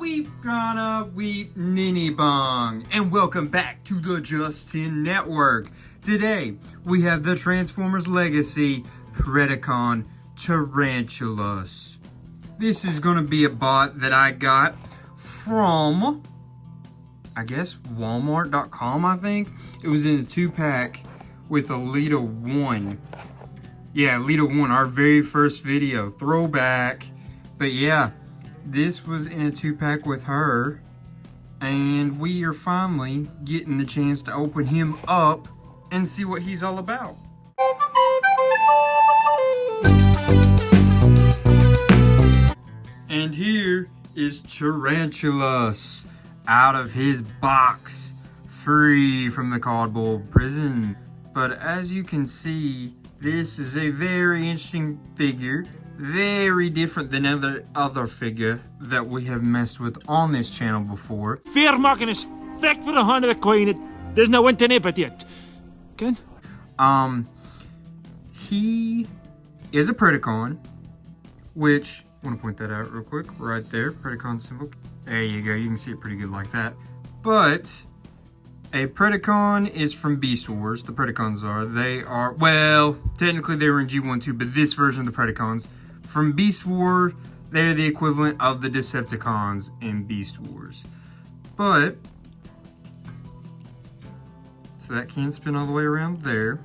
Weep Grana Weep Ninny Bong, and welcome back to the Justin Network. Today we have the Transformers Legacy Predacon Tarantulas. This is gonna be a bot that I got from, I guess, Walmart.com. I think it was in a 2-pack with Alita 1. Yeah, Alita 1, our very first video, throwback. But yeah, this was in a 2-pack with her, and we are finally getting the chance to open him up and see what he's all about. And here is Tarantulas out of his box, free from the cardboard prison. But as you can see, this is a very interesting figure. Very different than other figure that we have messed with on this channel before. Fear-maken is vecht voor de handen kwijt. There's no internet but yet. Ken? He is a Predacon, which I want to point that out real quick, right there, Predacon symbol. There you go, you can see it pretty good like that. But a Predacon is from Beast Wars. The Predacons are. They are, well, technically they were in G1 too, but this version of the Predacons from Beast Wars, they're the equivalent of the Decepticons in Beast Wars. But, so that can spin all the way around there.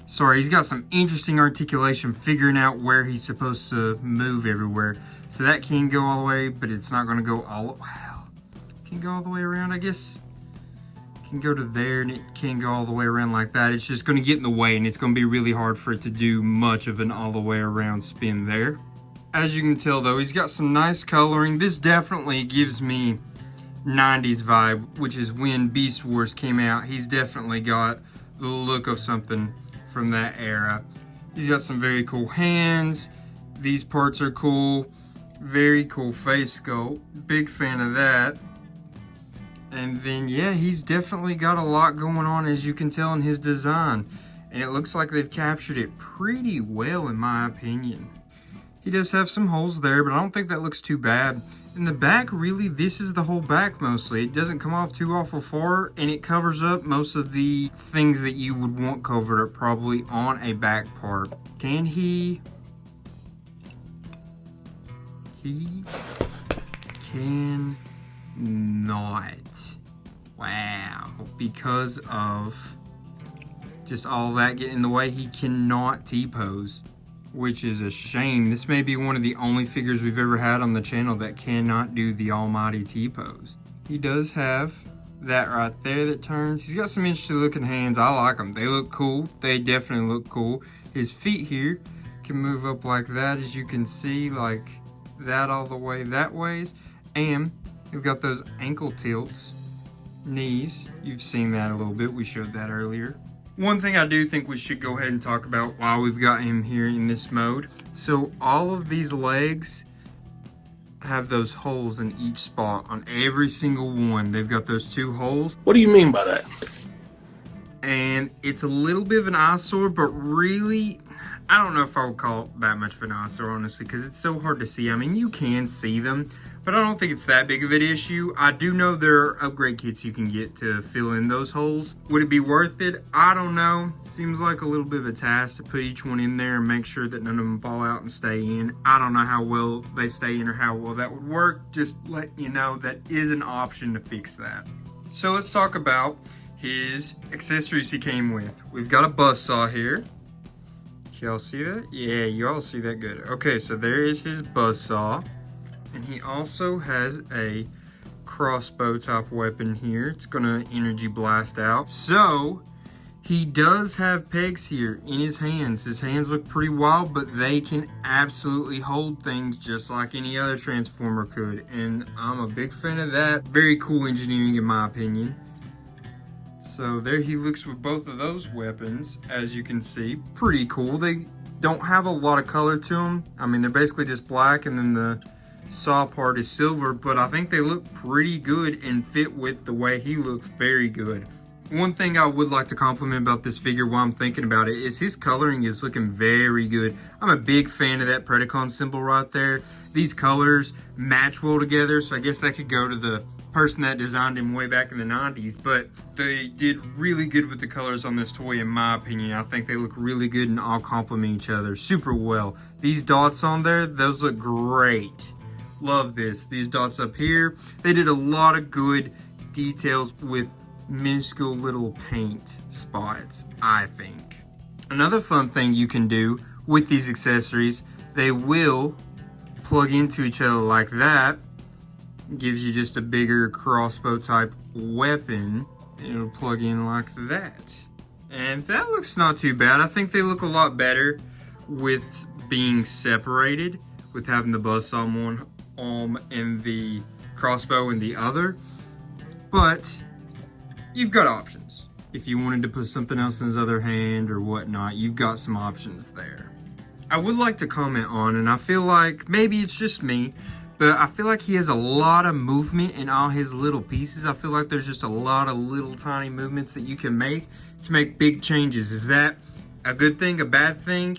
Sorry, he's got some interesting articulation figuring out where he's supposed to move everywhere. So that can go all the way, but it's not going to go all, well, it can go all the way around, I guess. Can go to there, and it can go all the way around like that. It's just going to get in the way, and it's going to be really hard for it to do much of an all the way around spin there. As you can tell though, he's got some nice coloring. This definitely gives me 90s vibe, which is when Beast Wars came out. He's definitely got the look of something from that era. He's got some very cool hands. These parts are cool. Very cool face sculpt. Big fan of that. And then, yeah, he's definitely got a lot going on, as you can tell in his design. And it looks like they've captured it pretty well, in my opinion. He does have some holes there, but I don't think that looks too bad. In the back, really, this is the whole back mostly. It doesn't come off too awful far, and it covers up most of the things that you would want covered up probably on a back part. Can he? He can not. Wow, because of just all that getting in the way, he cannot T-pose, which is a shame. This may be one of the only figures we've ever had on the channel that cannot do the almighty T-pose. He does have that right there that turns. He's got some interesting looking hands. I like them. They look cool. They definitely look cool. His feet here can move up like that, as you can see, like that all the way that ways. And we've got those ankle tilts, knees. You've seen that a little bit. We showed that earlier. One thing I do think we should go ahead and talk about while we've got him here in this mode. So all of these legs have those holes in each spot on every single one. They've got those 2 holes. What do you mean by that? And it's a little bit of an eyesore, but really, I don't know if I would call it that much of an eyesore, honestly, because it's so hard to see. I mean, you can see them, but I don't think it's that big of an issue. I do know there are upgrade kits you can get to fill in those holes. Would it be worth it? I don't know. Seems like a little bit of a task to put each one in there and make sure that none of them fall out and stay in. I don't know how well they stay in or how well that would work. Just letting you know that is an option to fix that. So let's talk about his accessories he came with. We've got a buzzsaw here. Y'all see that? Yeah, you all see that good. Okay, so there is his buzzsaw. And he also has a crossbow type weapon here. It's gonna energy blast out. So, he does have pegs here in his hands. His hands look pretty wild, but they can absolutely hold things just like any other Transformer could. And I'm a big fan of that. Very cool engineering in my opinion. So there he looks with both of those weapons, as you can see. Pretty cool. They don't have a lot of color to them. I mean, they're basically just black, and then the saw part is silver, but I think they look pretty good and fit with the way he looks very good. One thing I would like to compliment about this figure while I'm thinking about it is his coloring is looking very good. I'm a big fan of that Predacon symbol right there. These colors match well together, so I guess that could go to the person that designed him way back in the 90s, but they did really good with the colors on this toy in my opinion. I think they look really good and all complement each other super well. These dots on there, those look great. Love this. These dots up here, they did a lot of good details with minuscule little paint spots, I think. Another fun thing you can do with these accessories, they will plug into each other like that. Gives you just a bigger crossbow type weapon. It'll plug in like that. And that looks not too bad. I think they look a lot better with being separated, with having the buzzsaw on one arm and the crossbow in the other. But you've got options. If you wanted to put something else in his other hand or whatnot, you've got some options there. I would like to comment on, and I feel like maybe it's just me, but I feel like he has a lot of movement in all his little pieces. I feel like there's just a lot of little tiny movements that you can make to make big changes. Is that a good thing, a bad thing?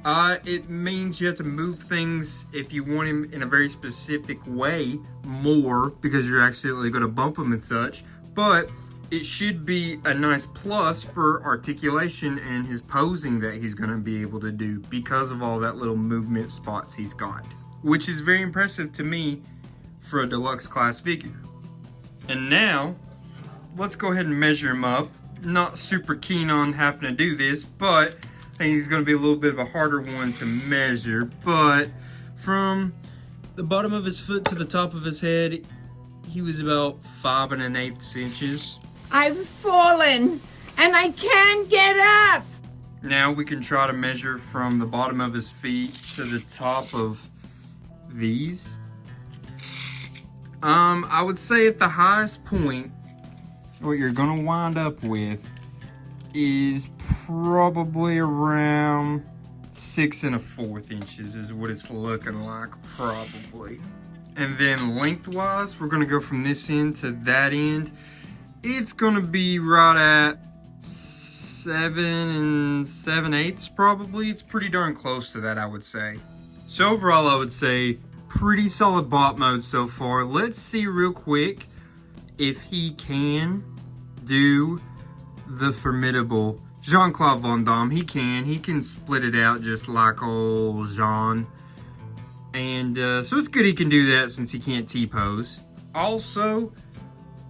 It means you have to move things if you want him in a very specific way more because you're accidentally going to bump him and such. But it should be a nice plus for articulation and his posing that he's going to be able to do because of all that little movement spots he's got, which is very impressive to me for a deluxe class figure. And now, let's go ahead and measure him up. Not super keen on having to do this, but I think he's going to be a little bit of a harder one to measure. But from the bottom of his foot to the top of his head, he was about 5 1/8 inches. I've fallen and I can't get up. Now we can try to measure from the bottom of his feet to the top of these. I would say at the highest point, what you're gonna wind up with is probably around 6 1/4 inches is what it's looking like, probably. And then lengthwise, we're gonna go from this end to that end. It's gonna be right at 7 7/8 probably. It's pretty darn close to that, I would say. So overall, I would say pretty solid bot mode so far. Let's see real quick if he can do the formidable Jean-Claude Van Damme. He can split it out just like old Jean. And so it's good he can do that since he can't T-pose. Also,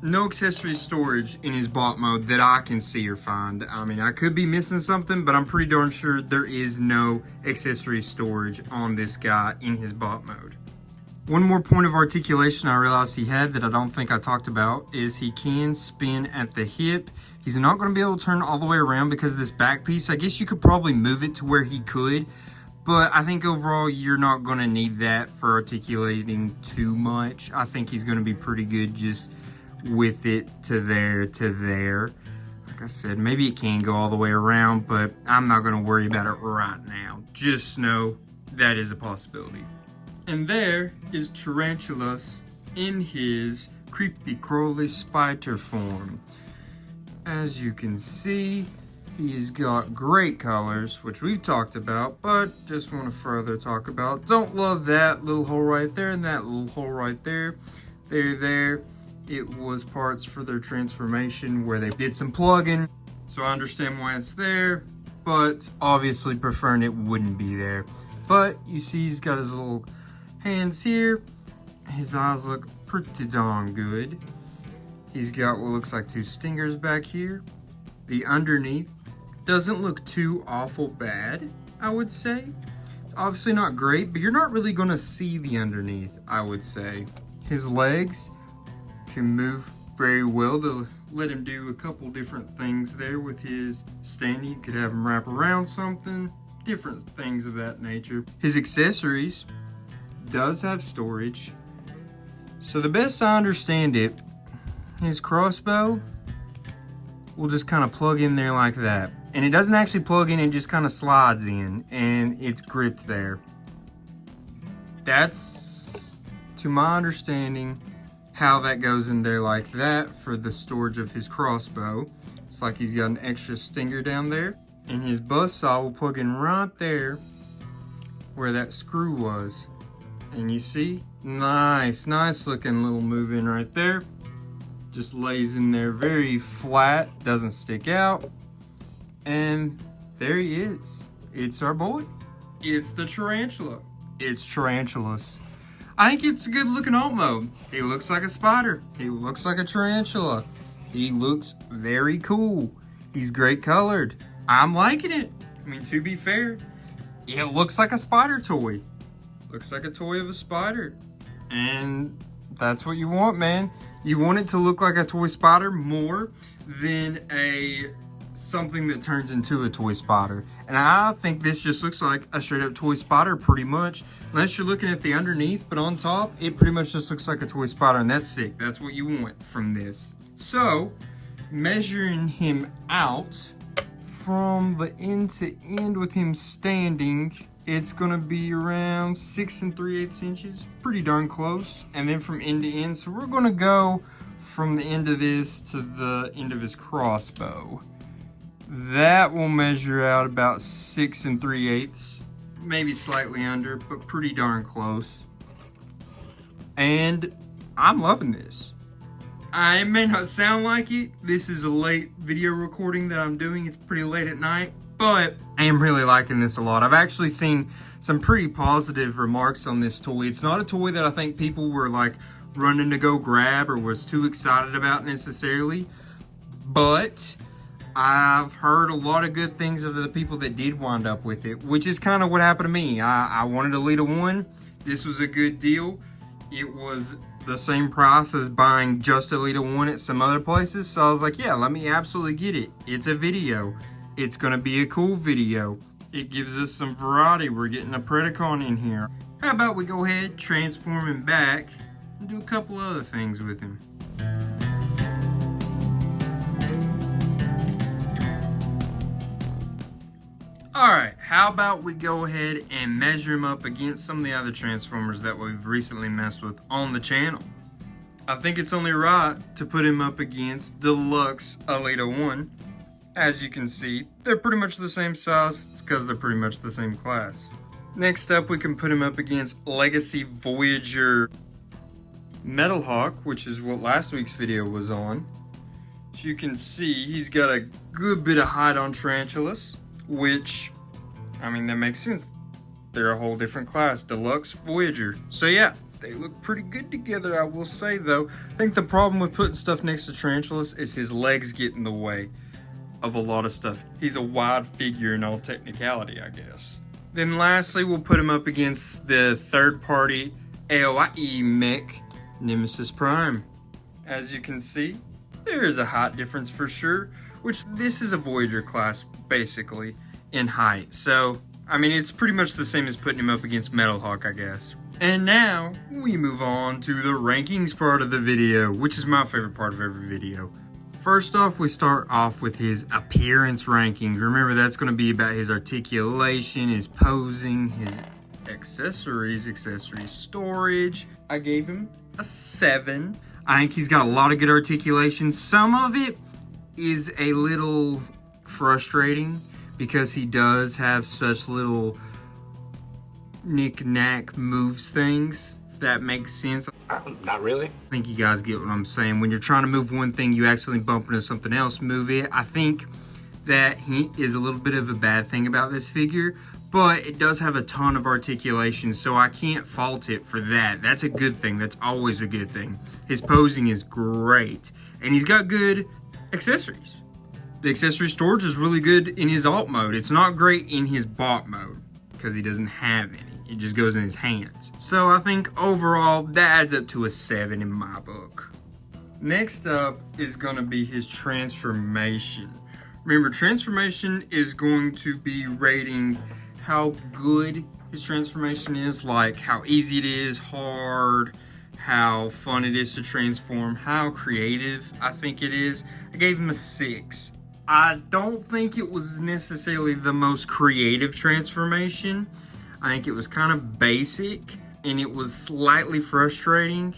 no accessory storage in his bot mode that I can see or find. I mean, I could be missing something, but I'm pretty darn sure there is no accessory storage on this guy in his bot mode. One more point of articulation I realized he had that I don't think I talked about is he can spin at the hip. He's not going to be able to turn all the way around because of this back piece. I guess you could probably move it to where he could, but I think overall you're not going to need that for articulating too much. I think he's going to be pretty good just with it to there to there. Like I said, maybe it can go all the way around, but I'm not going to worry about it right now. Just know that is a possibility. And there is Tarantulas in his creepy crawly spider form. As you can see, he's got great colors, which we've talked about, but just want to further talk about. Don't love that little hole right there and that little hole right there. There. It was parts for their transformation where they did some plugging, so I understand why it's there, but obviously preferring it wouldn't be there. But you see he's got his little hands here. His eyes look pretty darn good. He's got what looks like 2 stingers back here. The underneath doesn't look too awful bad, I would say. It's obviously not great, but you're not really going to see the underneath, I would say. His legs can move very well to let him do a couple different things there with his standing. You could have him wrap around something, different things of that nature. His accessories does have storage. So the best I understand it, his crossbow will just kind of plug in there like that. And it doesn't actually plug in, it just kind of slides in and it's gripped there. That's, to my understanding, how that goes in there like that for the storage of his crossbow. It's like he's got an extra stinger down there. And his buzzsaw will plug in right there where that screw was. And you see, nice looking little move in right there. Just lays in there very flat, doesn't stick out. And there he is. It's our boy. It's the tarantula. It's Tarantulas. I think it's a good looking alt mode. He looks like a spider. He looks like a tarantula. He looks very cool. He's great colored. I'm liking it. I mean, to be fair, it looks like a spider toy. Looks like a toy of a spider. And that's what you want, man. You want it to look like a toy spider more than something that turns into a toy spider. And I think this just looks like a straight up toy spider pretty much. Unless you're looking at the underneath, but on top, it pretty much just looks like a toy spider, and that's sick. That's what you want from this. So, measuring him out from the end to end with him standing, it's gonna be around 6 3/8 inches. Pretty darn close. And then from end to end, so we're gonna go from the end of this to the end of his crossbow. That will measure out about 6 3/8, maybe slightly under, but pretty darn close. And I'm loving this. I may not sound like it. This is a late video recording that I'm doing. It's pretty late at night, but I am really liking this a lot. I've actually seen some pretty positive remarks on this toy. It's not a toy that I think people were like running to go grab or was too excited about necessarily, but I've heard a lot of good things out of the people that did wind up with it, which is kind of what happened to me. I wanted a Lita 1. This was a good deal. It was the same price as buying just a Lita 1 at some other places. So I was like, yeah, let me absolutely get it. It's a video. It's going to be a cool video. It gives us some variety. We're getting a Predacon in here. How about we go ahead, transform him back, and do a couple other things with him. Alright, how about we go ahead and measure him up against some of the other Transformers that we've recently messed with on the channel. I think it's only right to put him up against Deluxe Lita 1. As you can see, they're pretty much the same size. It's because they're pretty much the same class. Next up, we can put him up against Legacy Voyager Metal Hawk, which is what last week's video was on. As you can see, he's got a good bit of height on Tarantulas, which, I mean, that makes sense. They're a whole different class, Deluxe Voyager. So yeah, they look pretty good together, I will say though. I think the problem with putting stuff next to Tarantulas is his legs get in the way of a lot of stuff. He's a wide figure in all technicality, I guess. Then lastly, we'll put him up against the third-party AOIE mech, Nemesis Prime. As you can see, there is a height difference for sure, which this is a Voyager class, basically, in height. So, I mean, it's pretty much the same as putting him up against Metal Hawk, I guess. And now, we move on to the rankings part of the video, which is my favorite part of every video. First off, we start off with his appearance ranking. Remember, that's going to be about his articulation, his posing, his accessory storage. I gave him a 7. I think he's got a lot of good articulation. Some of it is a little frustrating because he does have such little knick-knack moves things, if that makes sense. Not really. I think you guys get what I'm saying. When you're trying to move one thing, you accidentally bump into something else, move it. I think that he is a little bit of a bad thing about this figure, but it does have a ton of articulation, so I can't fault it for that. That's a good thing. That's always a good thing. His posing is great, and he's got good accessories. The accessory storage is really good in his alt mode. It's not great in his bot mode because he doesn't have any. It just goes in his hands. So I think overall that adds up to a 7 in my book. Next up is going to be his transformation. Remember, transformation is going to be rating how good his transformation is, like how easy it is, hard, how fun it is to transform, how creative I think it is. I gave him a 6. I don't think it was necessarily the most creative transformation. I think it was kind of basic and it was slightly frustrating.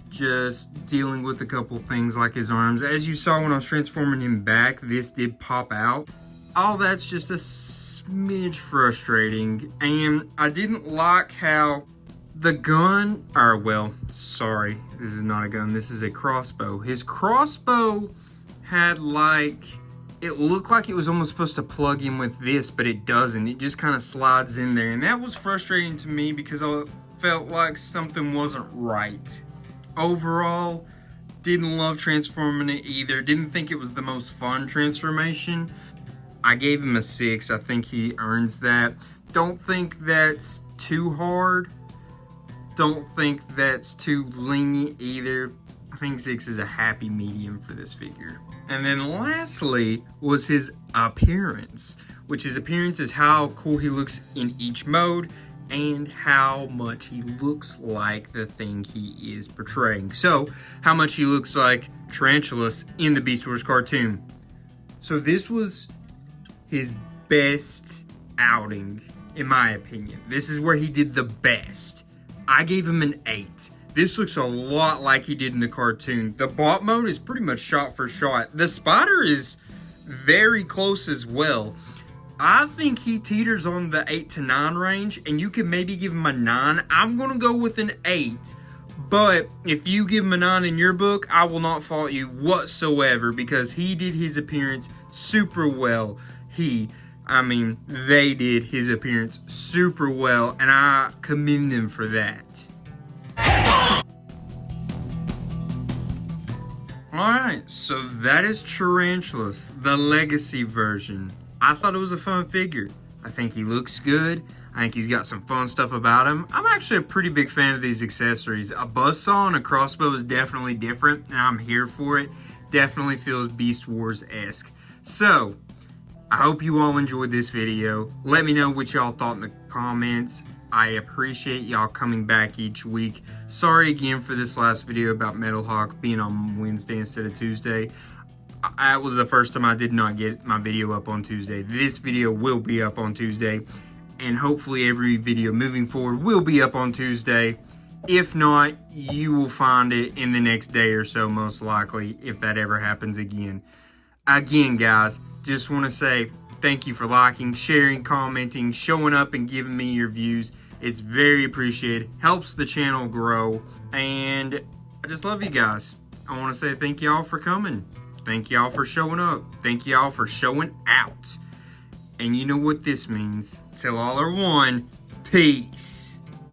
just dealing with a couple things like his arms. As you saw when I was transforming him back, this did pop out. All that's just a smidge frustrating. And I didn't like how the gun, or well, sorry, this is not a gun, this is a crossbow. His crossbow had like, it looked like it was almost supposed to plug in with this, but it doesn't. It just kind of slides in there. And that was frustrating to me because I felt like something wasn't right. Overall, didn't love transforming it either. Didn't think it was the most fun transformation. I gave him a 6. I think he earns that. Don't think that's too hard. Don't think that's too lenient either. I think 6 is a happy medium for this figure. And then lastly was his appearance, which his appearance is how cool he looks in each mode and how much he looks like the thing he is portraying. So, how much he looks like Tarantulas in the Beast Wars cartoon. So this was his best outing, in my opinion. This is where he did the best. I gave him an 8. This looks a lot like he did in the cartoon. The bot mode is pretty much shot for shot. The spider is very close as well. I think he teeters on the 8 to 9 range, and you can maybe give him a 9. I'm going to go with an 8. But if you give him a 9 in your book, I will not fault you whatsoever because he did his appearance super well. They did his appearance super well, and I commend them for that. Alright, so that is Tarantulas, the legacy version. I thought it was a fun figure. I think he looks good. I think he's got some fun stuff about him. I'm actually a pretty big fan of these accessories. A buzzsaw and a crossbow is definitely different, and I'm here for it. Definitely feels Beast Wars-esque. So, I hope you all enjoyed this video. Let me know what y'all thought in the comments. I appreciate y'all coming back each week. Sorry again for this last video about Metal Hawk being on Wednesday instead of Tuesday. That was the first time I did not get my video up on Tuesday. This video will be up on Tuesday. And hopefully every video moving forward will be up on Tuesday. If not, you will find it in the next day or so, most likely, if that ever happens again. Again, guys, just want to say thank you for liking, sharing, commenting, showing up, and giving me your views. It's very appreciated. Helps the channel grow. And I just love you guys. I want to say thank y'all for coming. Thank y'all for showing up. Thank y'all for showing out. And you know what this means. Till all are one, peace.